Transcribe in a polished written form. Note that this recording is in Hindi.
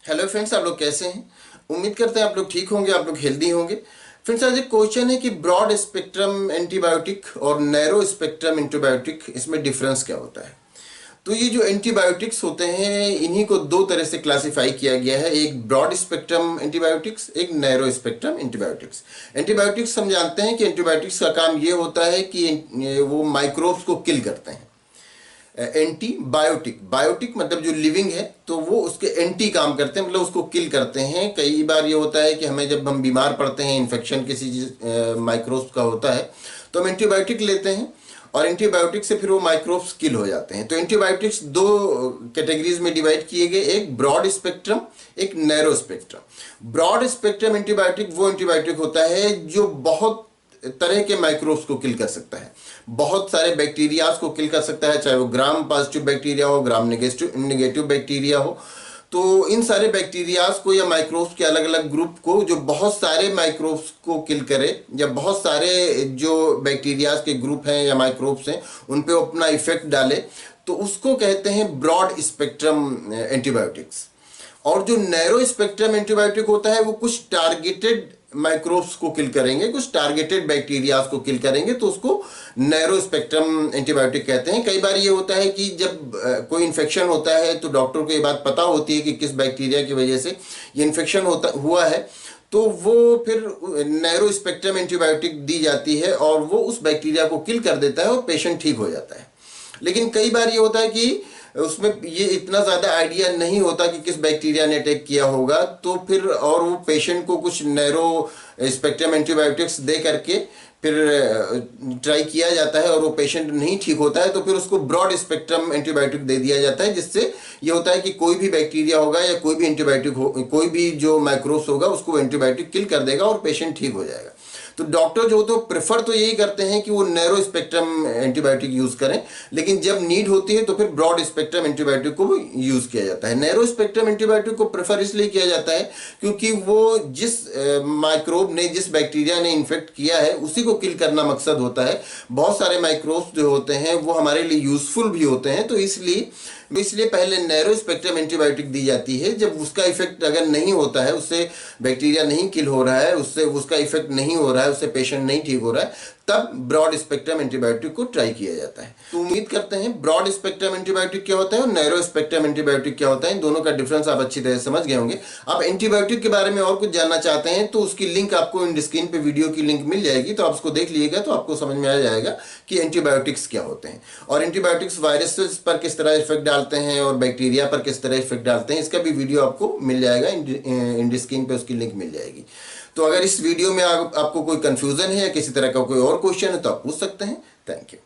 हेलो फ्रेंड्स, आप लोग कैसे हैं? उम्मीद करते हैं आप लोग ठीक होंगे, आप लोग हेल्दी होंगे। फ्रेंड्स, आज एक क्वेश्चन है कि ब्रॉड स्पेक्ट्रम एंटीबायोटिक और नैरो स्पेक्ट्रम एंटीबायोटिक, इसमें डिफरेंस क्या होता है। तो ये जो एंटीबायोटिक्स होते हैं, इन्हीं को दो तरह से क्लासिफाई किया गया है। एक ब्रॉड स्पेक्ट्रम एंटीबायोटिक्स, एक नैरो स्पेक्ट्रम एंटीबायोटिक्स। एंटीबायोटिक्स हम जानते हैं कि एंटीबायोटिक्स का काम ये होता है कि वो माइक्रोब्स को किल करते हैं। एंटीबायोटिक, बायोटिक मतलब जो लिविंग है, तो वो उसके एंटी काम करते हैं, मतलब उसको किल करते हैं। कई बार ये होता है कि हमें जब हम बीमार पड़ते हैं, इन्फेक्शन किसी माइक्रोब्स का होता है, तो हम एंटीबायोटिक लेते हैं और एंटीबायोटिक से फिर वो माइक्रोब्स किल हो जाते हैं। तो एंटीबायोटिक्स दो कैटेगरीज में डिवाइड किए गए, एक ब्रॉड स्पेक्ट्रम, एक narrow spectrum. Broad spectrum antibiotic वो एंटीबायोटिक होता है जो बहुत तरह के माइक्रोब्स को किल कर सकता है, बहुत सारे बैक्टीरियाज को किल कर सकता है, चाहे वो ग्राम पॉजिटिव बैक्टीरिया हो, ग्राम नेगेटिव बैक्टीरिया हो। तो इन सारे बैक्टीरियाज को या माइक्रोब्स के अलग अलग ग्रुप को, जो बहुत सारे माइक्रोब्स को किल करे, या बहुत सारे जो बैक्टीरियाज के ग्रुप हैं या माइक्रोब्स हैं उन पे अपना इफेक्ट डाले, तो उसको कहते हैं ब्रॉड स्पेक्ट्रम एंटीबायोटिक्स। और जो नैरो स्पेक्ट्रम एंटीबायोटिक होता है वो कुछ टारगेटेड माइक्रोब्स को किल करेंगे, कुछ टारगेटेड बैक्टीरियाज को किल करेंगे, तो उसको नैरो स्पेक्ट्रम एंटीबायोटिक कहते हैं। कई बार ये होता है कि जब कोई इन्फेक्शन होता है तो डॉक्टर को ये बात पता होती है कि किस बैक्टीरिया की वजह से ये इन्फेक्शन हुआ है, तो वो फिर नैरो स्पेक्ट्रम एंटीबायोटिक दी जाती है और वो उस बैक्टीरिया को किल कर देता है और पेशेंट ठीक हो जाता है। लेकिन कई बार ये होता है कि उसमें ये इतना ज़्यादा आइडिया नहीं होता कि किस बैक्टीरिया ने अटैक किया होगा, तो फिर और वो पेशेंट को कुछ नैरो स्पेक्ट्रम एंटीबायोटिक्स दे करके फिर ट्राई किया जाता है और वो पेशेंट नहीं ठीक होता है, तो फिर उसको ब्रॉड स्पेक्ट्रम एंटीबायोटिक दे दिया जाता है, जिससे ये होता है कि कोई भी बैक्टीरिया होगा या कोई भी एंटीबायोटिक हो, कोई भी जो माइक्रोब्स होगा उसको एंटीबायोटिक किल कर देगा और पेशेंट ठीक हो जाएगा। तो डॉक्टर जो तो प्रेफर तो यही करते हैं कि वो नैरो स्पेक्ट्रम एंटीबायोटिक यूज करें, लेकिन जब नीड होती है तो फिर ब्रॉड स्पेक्ट्रम एंटीबायोटिक को यूज किया जाता है। नैरो स्पेक्ट्रम एंटीबायोटिक को प्रेफर इसलिए किया जाता है क्योंकि वो जिस माइक्रोब ने, जिस बैक्टीरिया ने इन्फेक्ट किया है उसी को किल करना मकसद होता है। बहुत सारे माइक्रोब्स जो होते हैं वो हमारे लिए यूजफुल भी होते हैं, तो इसलिए पहले नैरो स्पेक्ट्रम एंटीबायोटिक दी जाती है। जब उसका इफेक्ट अगर नहीं होता है, उससे बैक्टीरिया नहीं किल हो रहा है, उससे उसका इफेक्ट नहीं हो रहा है, उससे पेशेंट नहीं ठीक हो रहा है, तब ब्रॉड स्पेक्ट्रम एंटीबायोटिक को ट्राई किया जाता है। तो उम्मीद करते हैं ब्रॉड स्पेक्ट्रम एंटीबायोटिक क्या होता है और नैरो स्पेक्ट्रम एंटीबायोटिक क्या होता है, इन दोनों का डिफरेंस आप अच्छी तरह समझ गए होंगे। आप एंटीबायोटिक के बारे में और कुछ जानना चाहते हैं तो उसकी लिंक आपको इन स्क्रीन पे वीडियो की लिंक मिल जाएगी, तो आप उसको देख लीजिएगा तो आपको समझ में आ जाएगा कि एंटीबायोटिक्स क्या होते हैं और एंटीबायोटिक्स वायरसेस पर किस तरह इफेक्ट डालते हैं और बैक्टीरिया पर किस तरह इफेक्ट डालते हैं। इसका भी वीडियो आपको मिल जाएगा, इन स्क्रीन पे उसकी लिंक मिल जाएगी। तो अगर इस वीडियो में आपको कोई कंफ्यूजन है या किसी तरह का कोई और क्वेश्चन है तो आप पूछ सकते हैं। Thank you.